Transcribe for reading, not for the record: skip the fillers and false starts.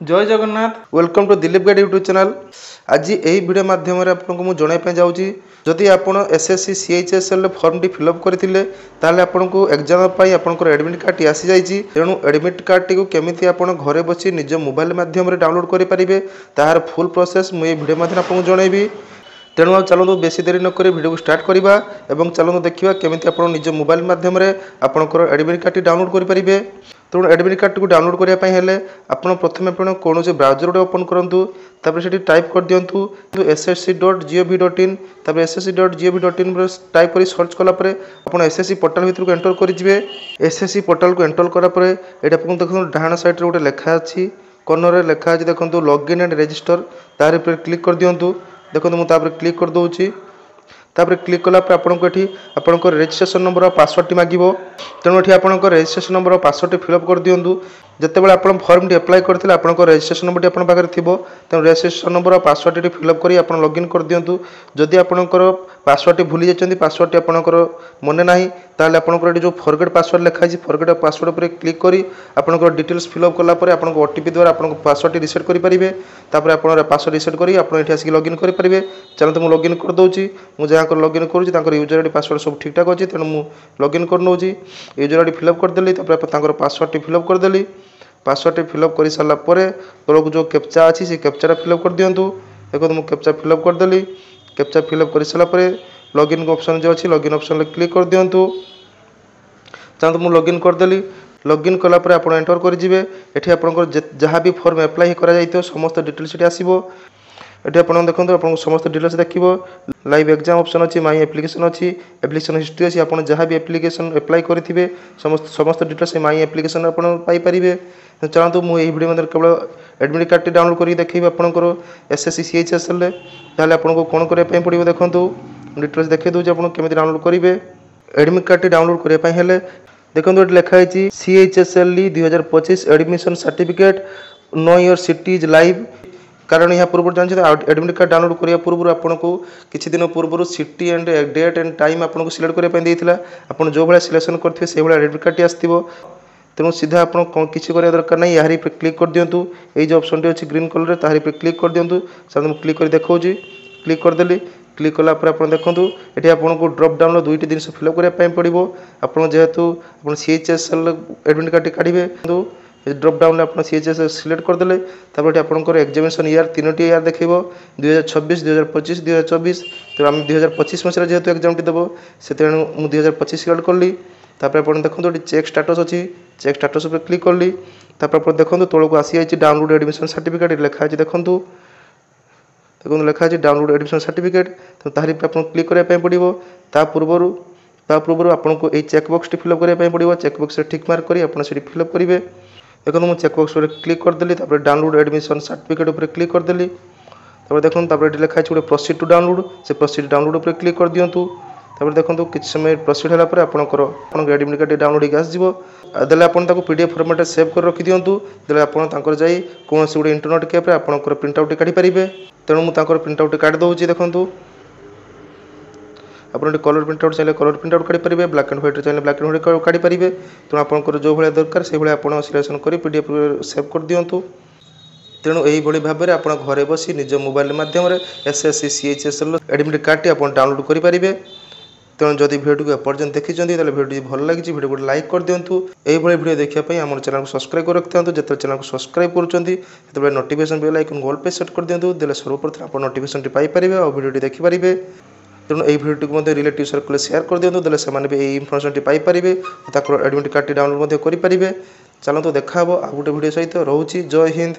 जय Jagannath welcome to Dilip guide YouTube channel. आज यही वीडियो माध्यम आपको मुझे जनवाई जाऊँगी जदि आप SSC CHSL form T fill up करते आपको एग्जाम आपंकर एडमिट कार्ड टी आसी जाइए। तेणु एडमिट कार्ड टी केमी आप घरे बसी निज मोबाइल माध्यम डाउनलोड करेंगे तार फुल प्रोसेस मुझे वीडियो माध्यम आपको जनइबी। तेणु आ चलते बेसी देरी नक वीडियो को स्टार्ट करवा और चलते देखा केमी आप निज मोबाइल माध्यम आपंकर एडमिट कार्ड टी डाउनलोड करेंगे। तेणु एडमिट कार्ड को डाउनलोड करने आप प्रथम कौन से ब्राउजर गोटे ओपन करूँ तापर से टाइप कर दिंतु ssc.gov.in तापर ssc.gov.in टाइप कर सर्च कलापर आप एसएससी पोर्टाल भितर को एंटर करेंगे। एसएससी पोर्टाल को एंटर करापर ये देखो डाण साइड गोटे लेखा अच्छी कर्नर लेखा अच्छी देखो लॉगिन एंड रजिस्टर तार क्लिक कर दिंतु। देखो मुझे क्लिक कर दूसरी तापर क्लिक कलापर आपको रजिस्ट्रेशन नंबर और पासवर्ड टी मांगो। तेणु ये आपको रजिस्ट्रेशन नंबर और पासवर्ड टी फिलअप कर दिंतु। जितेबाला आप फर्म टी अप्लाई करते आपको रजिस्ट्रेशन नंबर टी पाखे थी तेणु रजिस्ट्रेशन नंबर और पासवर्ड टी फिलअप कर आप लॉगिन कर दिंतु। जदि आपंकर पासवर्ड टी भूली जाती पासवर्ड टी आपंकर मन ना ताले आपंकर जो फॉरगेट पासवर्ड लिखाई फॉरगेट पासवर्ड पर क्लिक करी आपंकर डिटेल्स फिलअप कलापर आपको ओटीपी द्वारा आप पासवर्ड टी रिसेट करेंगे। तापर आप पासवर्ड रिसेट कर आप आसिक लॉगिन करेंगे। चलते मुझे लॉगिन कर दूसरी मुझे जहाँ लॉगिन करूँ यूजर आईडी पासवर्ड सब ठीक ठाक अच्छी तेणु मुझे लॉगिन कर नौची यूजर आईडी फिलअप करदेली पासवर्ड टी फिलअप करदेली। पासवर्ड टी फिलअप कर सारापर तौक जो कैप्चा अच्छी से कैप्चा फिलअप कर दिंतु। देखो मुझे कैप्चा फिलअप करदेली। कैप्चा फिलअप कर सारापर लॉगिन ऑप्शन जो अच्छी लॉगिन ऑप्शन क्लिक कर दिंतु। चाहते मुझे लॉगिन करदेली। लॉगिन कलापर आप एंटर करेंगे। ये आपंकर जहाँ भी फॉर्म एप्लाई कर समस्त डिटेल्स ये आसो। ये आप देखो आप समस्त डिटेल्स देखो लाइव एग्जाम ऑप्शन अच्छी माई एप्लिकेशन अच्छी एप्लिकेशन हिस्ट्री अच्छी आप जहाँ भी एप्लिकेशन एप्लाई करेंगे समस्त डिटेल्स माई एप्लिकेशन आपरे। चलते मुझे यही वीडियो केवल एडमिट कार्ड टी डाउनलोड कर देखी आपंकर एसएससी सीएचएसएल ताले आपको कौन करने पड़ो देखो डिटेल्स देखी दूसरी आप केमी डाउनलोड करेंगे। एडमिट कार्ड टी डाउनलोड करने देखो ये लिखाई CHSL 2025 admission certificate know your city is live. कारण यहाँ पूर्व जानते एडमिट कार्ड डाउनलोड करने पूर्व आपको किसी दिन पूर्व city and date and time आपको सिलेक्ट करने आप जो भाई सिलेक्शन करेंगे से भाई एडमिट कार्ड टी आसो। तेणु सीधा आप किसी कर दरकार नहीं यार पर क्लिक कर दिंतु। ये जो ऑप्शन टी अच्छी ग्रीन कलर तारी पर क्लिक कर दिंतु। साथ क्लिक कर देखा क्लिक करदेली। क्लिक कलापर आप देखो ये आपको ड्रप डाउन दुईट जिन फिलअप करने पड़ो आप जेहेतु आप सीएचएसएल एडमिट कार्ड टी काढ़े ड्रप डाउन आप सीएचएसएल सिलेक्ट करदे तापर आपंकर एग्जामिनेशन ईयर 3टी ईयर देख 2026 2025 2024। तो आम 2025 मसीह जेहतु एग्जाम टी देव से तेणु मुझे 2025 सिलेक्ट कली। तापर आप देखो ये चेक स्टाटस अच्छी चेक स्टाटस पर क्लिक कली। तापर आप देखो तौक आसी जाइए डाउनलोड एडमिशन सर्टिफिकेट लिखाई देखो देखो लिखाई डाउनलोड एडमिशन सर्टिफिकेट। तो तारी पर आप क्लिक करने पड़ो। ता पूर्व आपको ये चेकबक्स टी फिलअप करने पड़ो। चेकबक्स टिक मार्क कर आप फिलअप करेंगे। देखो मुझे चेकबक्स पर क्लिक करदेली डाउनलोड एडमिशन सर्टिफिकेट पर क्लिक करदेली। देखो ये लिखाई गोटे प्रोसीड टू डाउनलोड से प्रोसीड डाउनलोड पर क्लिक कर दिंतु। तापर देखो किसी समय प्रोसीड होगापर आपंकर एडमिट कार्ड डाउनलोड होगी आसो। देले आपको पीडीएफ फॉर्मेट सेव कर रखी दिंतु। देले आपंकर जाई कौन से गोटे इंटरनेट कैप्रे आपंकर प्रिंट आउट काढ़ी पारे। तेणु मुझे प्रिंट आउट काढ़ी दूसरी देखो आप कलर प्रिंट आउट चाहिए कलर प्रिंट आउट काढ़ी पारे ब्लैक एंड व्हाइट चाहिए ब्लैक एंड व्हाइट काढ़ी पारे। तेणु आपंकर जो भाई दरकार से भाई आप सिलेक्शन कर पीडीएफ सेव कर दिंतु। तेणु यही भाव में आप घरे बसी निज मोबाइल माध्यम SSC CHSL admit card T आप डाउनलोड करेंगे। तेणु जदि भिडियो को एपर्यंत देखी भिडियो भल लगी भिडियो को लाइक कर दिंतु। यही भिडियो देखापी आम चैनल को सब्सक्राइब कर रखि था जो चैनल को सब्सक्राइब करें नोटिफिकेशन बेल आइकन गोल पे सेट कर दिंतु। देले सर्वप्रथम आप नोटिफिकेशन टी पाइपर और भिडियो देखिपारे। तेणु यही भिडियो को रिलेटिव सर्कल शेयर कर दिंतु। देले से information T Piper admit card T download करेंगे। चलते देखा आ गोटे भिडियो सहित रोची। जय हिंद।